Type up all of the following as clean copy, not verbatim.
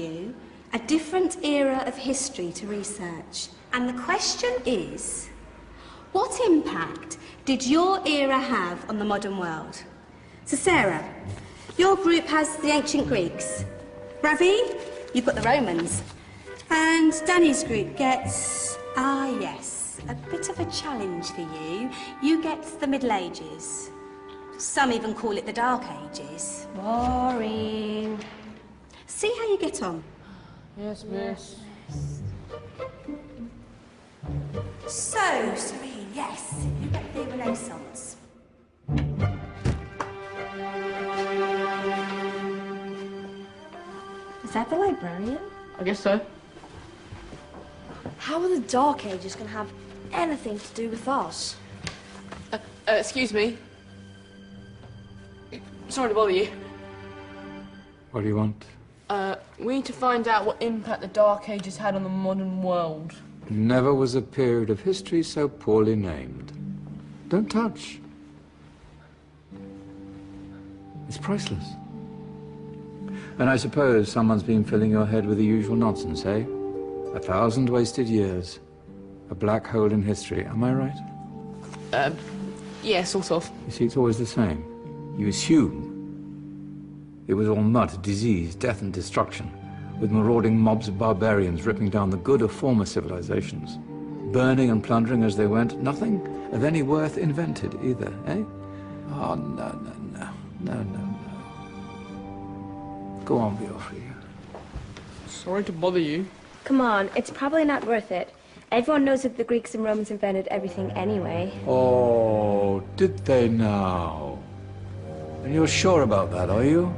you a different era of history to research. And the question is, what impact did your era have on the modern world? So Sarah, your group has the ancient Greeks. Ravi, you've got the Romans. And Danny's group gets, yes, a bit of a challenge for you. You get the Middle Ages. Some even call it the Dark Ages. Boring. See how you get on. Yes, miss. So, Serene, yes, you get the Renaissance. Is that the librarian? I guess so. How are the Dark Ages going to have anything to do with us? Excuse me. Sorry to bother you. What do you want? We need to find out what impact the Dark Ages had on the modern world. Never was a period of history so poorly named. Don't touch. It's priceless. And I suppose someone's been filling your head with the usual nonsense, eh? 1,000 wasted years. A black hole in history, am I right? Yeah, sort of. You see, it's always the same. You assume it was all mud, disease, death and destruction, with marauding mobs of barbarians ripping down the good of former civilizations, burning and plundering as they went. Nothing of any worth invented either, eh? Oh, no. Go on, Biofri. Sorry to bother you. Come on, it's probably not worth it. Everyone knows that the Greeks and Romans invented everything anyway. Oh, did they now? And you're sure about that, are you?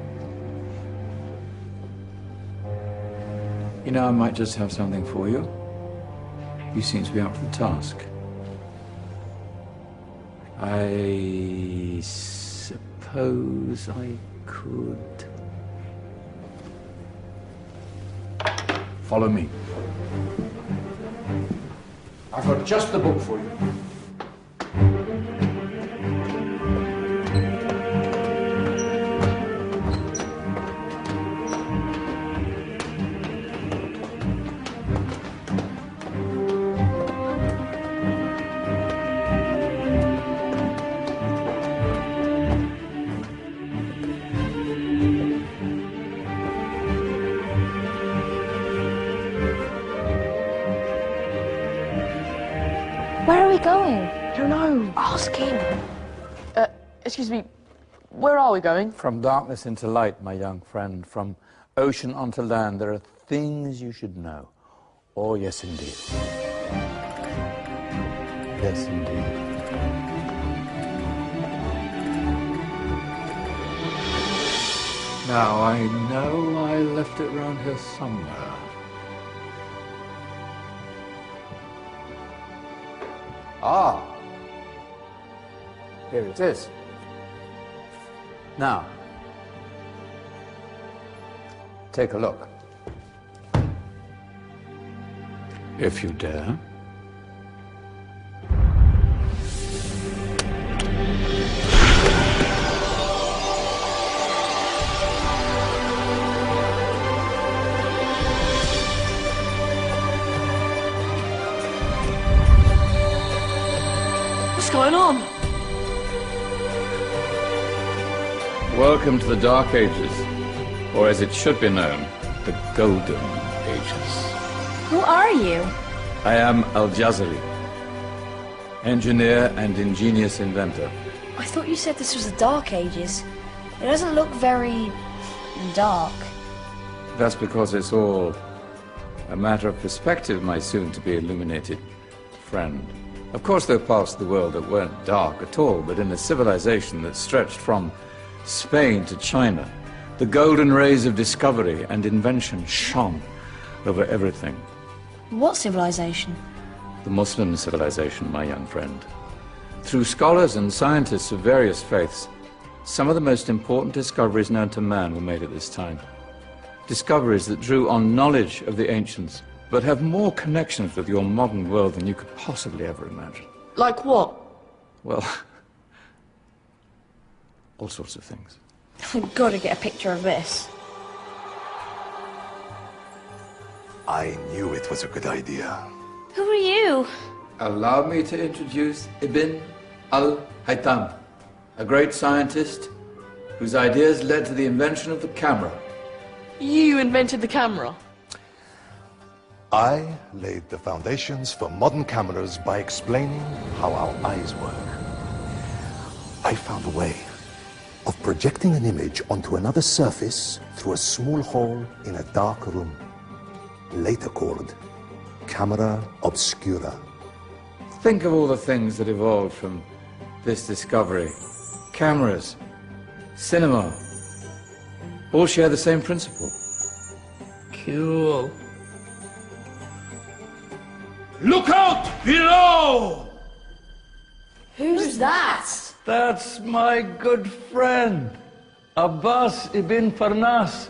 You know, I might just have something for you. You seem to be up for the task. I suppose I could... Follow me. I've got just the book for you. Where are we going? I don't know. Ask him. Excuse me. Where are we going? From darkness into light, my young friend. From ocean onto land, there are things you should know. Oh, yes, indeed. Yes, indeed. Now, I know I left it round here somewhere. Ah, here it is. Now, take a look. If you dare. What's going on? Welcome to the Dark Ages, or as it should be known, the Golden Ages. Who are you? I am Al-Jazari, engineer and ingenious inventor. I thought you said this was the Dark Ages. It doesn't look very... dark. That's because it's all a matter of perspective, my soon-to-be illuminated friend. Of course, there are parts of the world that weren't dark at all, but in a civilization that stretched from Spain to China, the golden rays of discovery and invention shone over everything. What civilization? The Muslim civilization, my young friend. Through scholars and scientists of various faiths, some of the most important discoveries known to man were made at this time. Discoveries that drew on knowledge of the ancients, but have more connections with your modern world than you could possibly ever imagine. Like what? Well, all sorts of things. I've got to get a picture of this. I knew it was a good idea. Who are you? Allow me to introduce Ibn al-Haytham, a great scientist whose ideas led to the invention of the camera. You invented the camera? I laid the foundations for modern cameras by explaining how our eyes work. I found a way of projecting an image onto another surface through a small hole in a dark room, later called camera obscura. Think of all the things that evolved from this discovery. Cameras, cinema, all share the same principle. Cool. Look out below! Who's that? That's my good friend, Abbas ibn Farnas,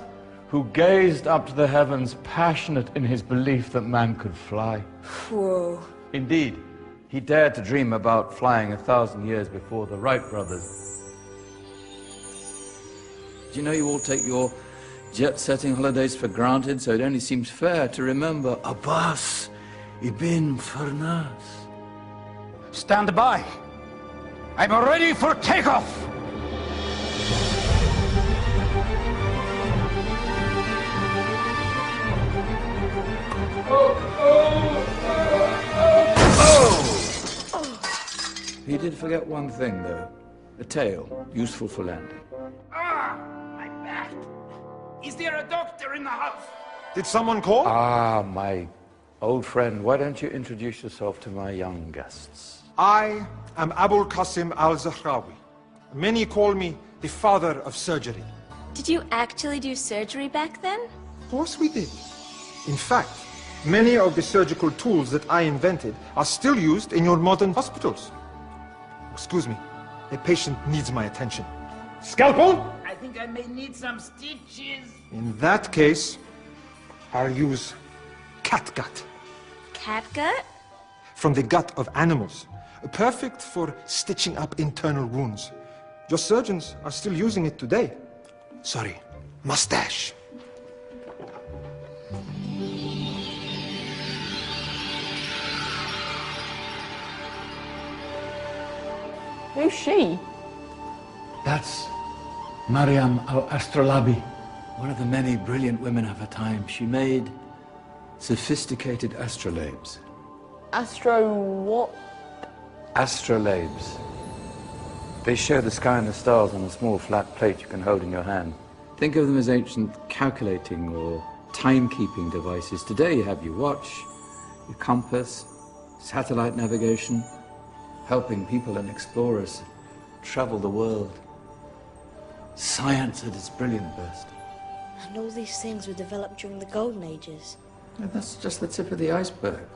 who gazed up to the heavens, passionate in his belief that man could fly. Whoa. Indeed, he dared to dream about flying 1,000 years before the Wright brothers. Do you know you all take your jet-setting holidays for granted, so it only seems fair to remember Abbas ibn Farnas? Stand by. I'm ready for takeoff. He did forget one thing, though. A tail, useful for landing. Ah, my back. Is there a doctor in the house? Did someone call? Ah, my old friend, why don't you introduce yourself to my young guests? I am Abul Qasim al-Zahrawi. Many call me the father of surgery. Did you actually do surgery back then? Of course we did. In fact, many of the surgical tools that I invented are still used in your modern hospitals. Excuse me, a patient needs my attention. Scalpel? I think I may need some stitches. In that case, I'll use catgut. Catgut? From the gut of animals. Perfect for stitching up internal wounds. Your surgeons are still using it today. Sorry, mustache. Who's she? That's Maryam al-Astrolabi, one of the many brilliant women of her time. She made sophisticated astrolabes. Astro what? Astrolabes. They show the sky and the stars on a small flat plate you can hold in your hand. Think of them as ancient calculating or timekeeping devices. Today you have your watch, your compass, satellite navigation, helping people and explorers travel the world. Science at its brilliant best. And all these things were developed during the Golden Ages. And that's just the tip of the iceberg.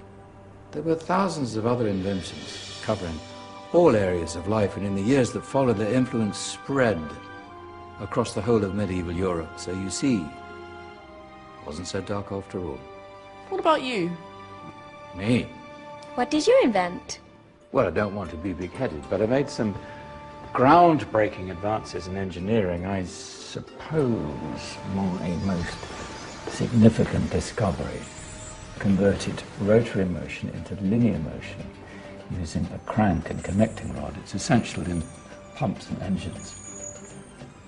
There were thousands of other inventions covering all areas of life, and in the years that followed, their influence spread across the whole of medieval Europe. So you see, it wasn't so dark after all. What about you? Me? What did you invent? Well, I don't want to be big-headed, but I made some groundbreaking advances in engineering. I suppose my most significant discovery converted rotary motion into linear motion using a crank and connecting rod. It's essential in pumps and engines.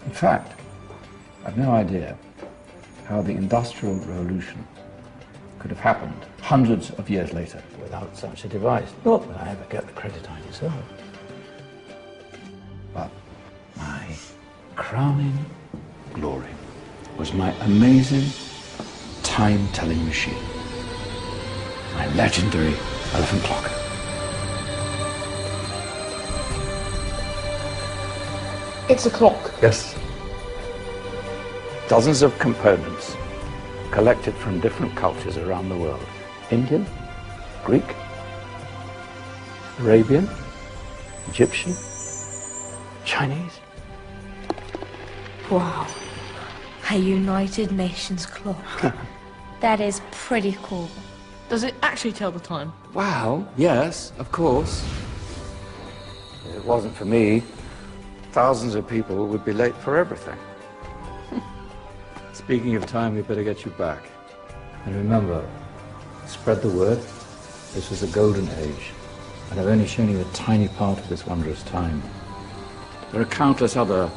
In fact, I've no idea how the Industrial Revolution could have happened hundreds of years later without such a device. Not that I ever get the credit I deserve. But my crowning glory was my amazing time-telling machine. My legendary elephant clock. It's a clock. Yes. Dozens of components collected from different cultures around the world. Indian, Greek, Arabian, Egyptian, Chinese. Wow. A United Nations clock. That is pretty cool. Does it actually tell the time? Wow, yes, of course. If it wasn't for me, thousands of people would be late for everything. Speaking of time, we better get you back. And remember, spread the word. This was the golden age, and I've only shown you a tiny part of this wondrous time. There are countless other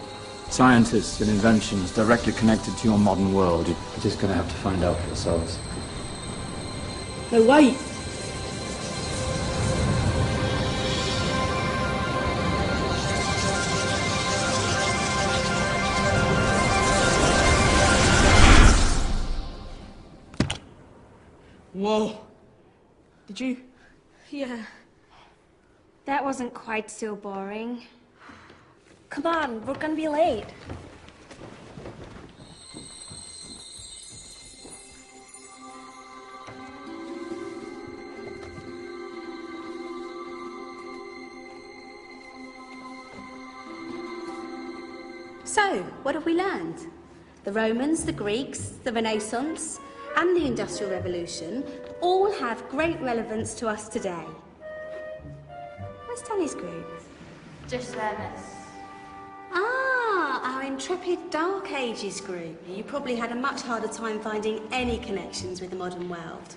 scientists and inventions directly connected to your modern world. You're just going to have to find out for yourselves. No, wait! Whoa. Did you? Yeah. That wasn't quite so boring. Come on, we're gonna be late. So, what have we learned? The Romans, the Greeks, the Renaissance, and the Industrial Revolution all have great relevance to us today. Where's Danny's group? Just there, miss. Ah, our intrepid Dark Ages group. You probably had a much harder time finding any connections with the modern world.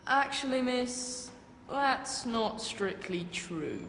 Actually, miss, that's not strictly true.